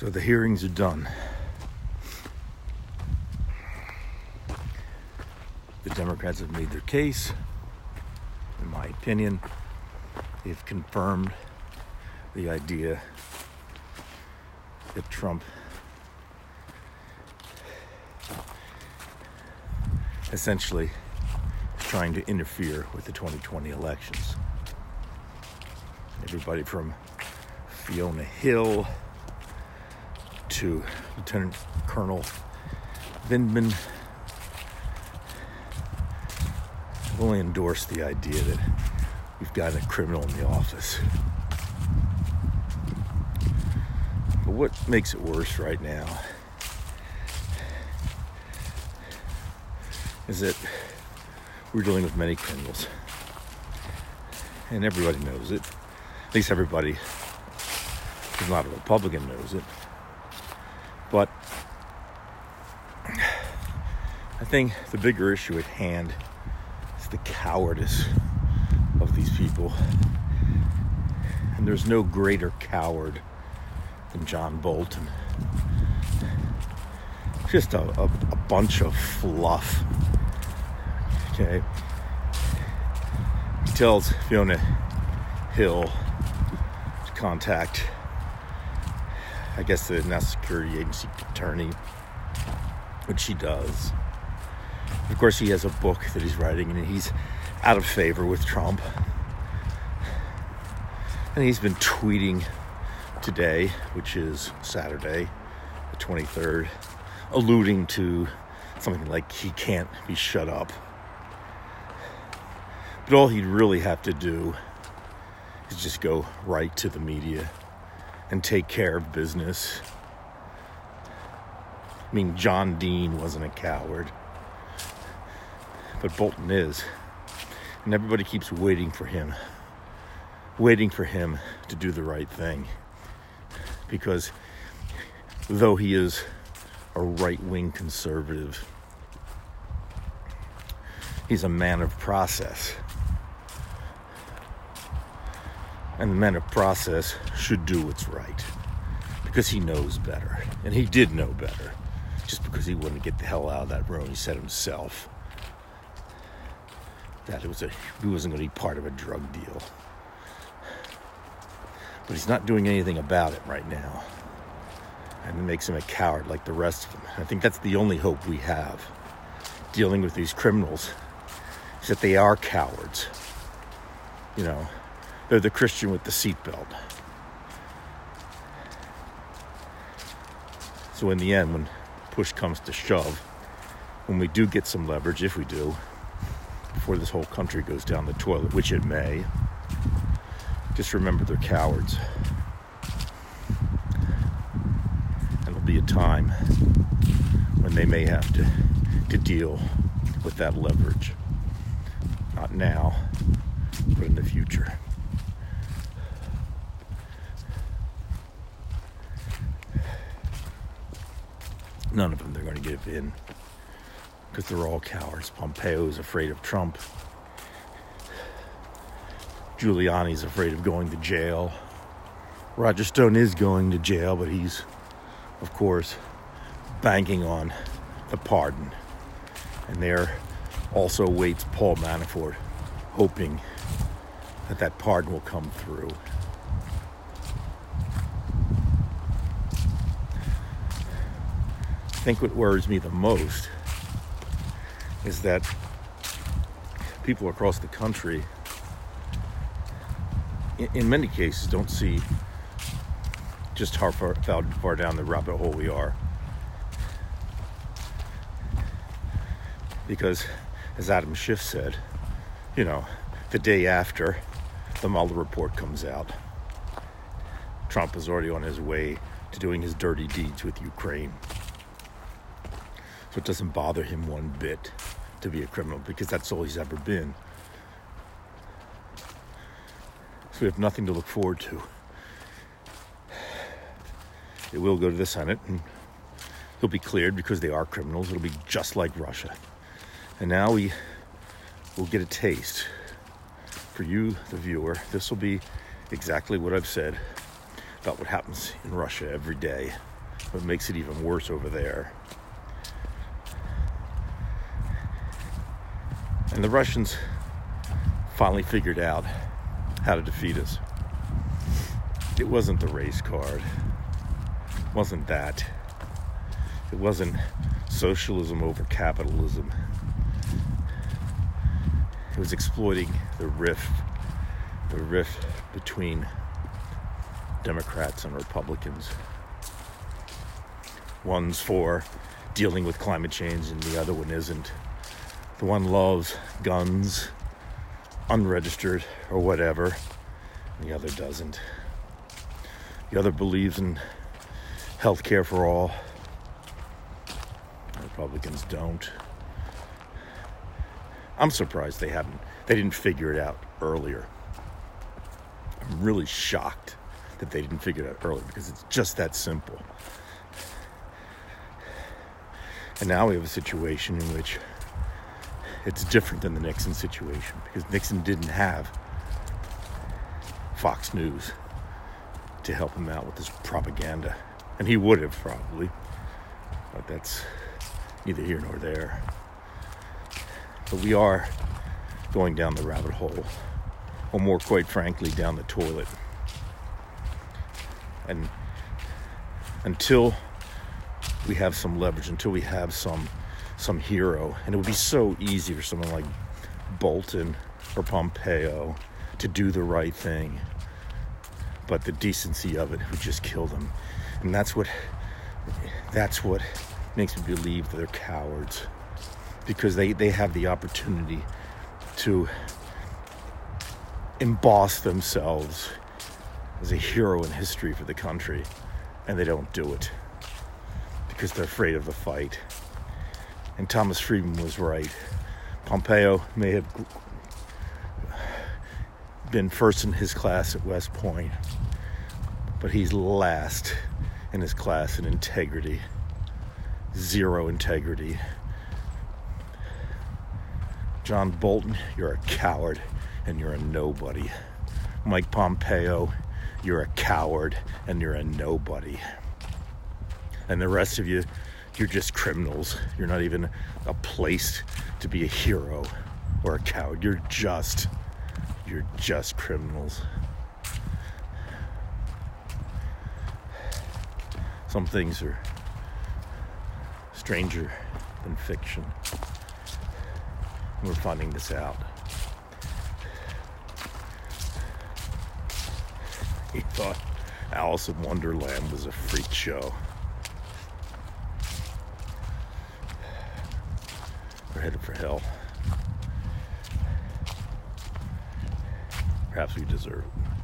So the hearings are done. The Democrats have made their case. In my opinion, they've confirmed the idea that Trump essentially is trying to interfere with the 2020 elections. Everybody from Fiona Hill to Lieutenant Colonel Vindman have only endorsed the idea that we've got a criminal in the office. But what makes it worse right now is that we're dealing with many criminals. And everybody knows it. At least everybody who's not a Republican knows it. But I think the bigger issue at hand is the cowardice of these people. And there's no greater coward than John Bolton. Just a bunch of fluff. Okay. He tells Fiona Hill to contact, I guess, the National Security Agency attorney, which she does. Of course, he has a book that he's writing, and he's out of favor with Trump. And he's been tweeting today, which is Saturday, the 23rd, alluding to something like he can't be shut up. But all he'd really have to do is just go right to the media and take care of business. I mean, John Dean wasn't a coward, but Bolton is. And everybody keeps waiting for him to do the right thing. Because though he is a right-wing conservative, he's a man of process. And the man of process should do what's right, because he knows better. And he did know better, just because he wouldn't get the hell out of that room. He said himself that he wasn't going to be part of a drug deal. But he's not doing anything about it right now. And it makes him a coward like the rest of them. I think that's the only hope we have dealing with these criminals, is that they are cowards. You know, they're the Christian with the seatbelt. So in the end, when push comes to shove, when we do get some leverage, if we do, before this whole country goes down the toilet, which it may, just remember they're cowards. And there'll be a time when they may have to deal with that leverage. Not now, but in the future. None of them they're going to give in, because they're all cowards. Pompeo's afraid of Trump. Giuliani's afraid of going to jail. Roger Stone is going to jail, but he's, of course, banking on the pardon. And there also waits Paul Manafort, hoping that that pardon will come through. I think what worries me the most is that people across the country, in many cases, don't see just how far down the rabbit hole we are. Because, as Adam Schiff said, you know, the day after the Mueller report comes out, Trump is already on his way to doing his dirty deeds with Ukraine. So it doesn't bother him one bit to be a criminal, because that's all he's ever been. So we have nothing to look forward to. It will go to the Senate, and he'll be cleared because they are criminals. It'll be just like Russia. And now we will get a taste. For you, the viewer, this will be exactly what I've said about what happens in Russia every day. what makes it even worse over there. And the Russians finally figured out how to defeat us. It wasn't the race card. It wasn't that. It wasn't socialism over capitalism. It was exploiting the rift between Democrats and Republicans. One's for dealing with climate change and the other one isn't. The one loves guns, unregistered or whatever, and the other doesn't. The other believes in health care for all. Republicans don't. I'm surprised they didn't figure it out earlier. I'm really shocked that they didn't figure it out earlier, because it's just that simple. And now we have a situation in which it's different than the Nixon situation, because Nixon didn't have Fox News to help him out with this propaganda. And he would have probably, but that's neither here nor there. But we are going down the rabbit hole, or more quite frankly, down the toilet. And until we have some leverage, until we have some hero, and it would be so easy for someone like Bolton or Pompeo to do the right thing, but the decency of it would just kill them. And that's what makes me believe that they're cowards, because they have the opportunity to emboss themselves as a hero in history for the country, and they don't do it because they're afraid of the fight. And Thomas Friedman was right. Pompeo may have been first in his class at West Point, but he's last in his class in integrity. Zero integrity. John Bolton, you're a coward and you're a nobody. Mike Pompeo, you're a coward and you're a nobody. And the rest of you, you're just criminals. You're not even a place to be a hero or a coward. You're just criminals. Some things are stranger than fiction. We're finding this out. He thought Alice in Wonderland was a freak show. We're headed for hell. Perhaps we deserve it.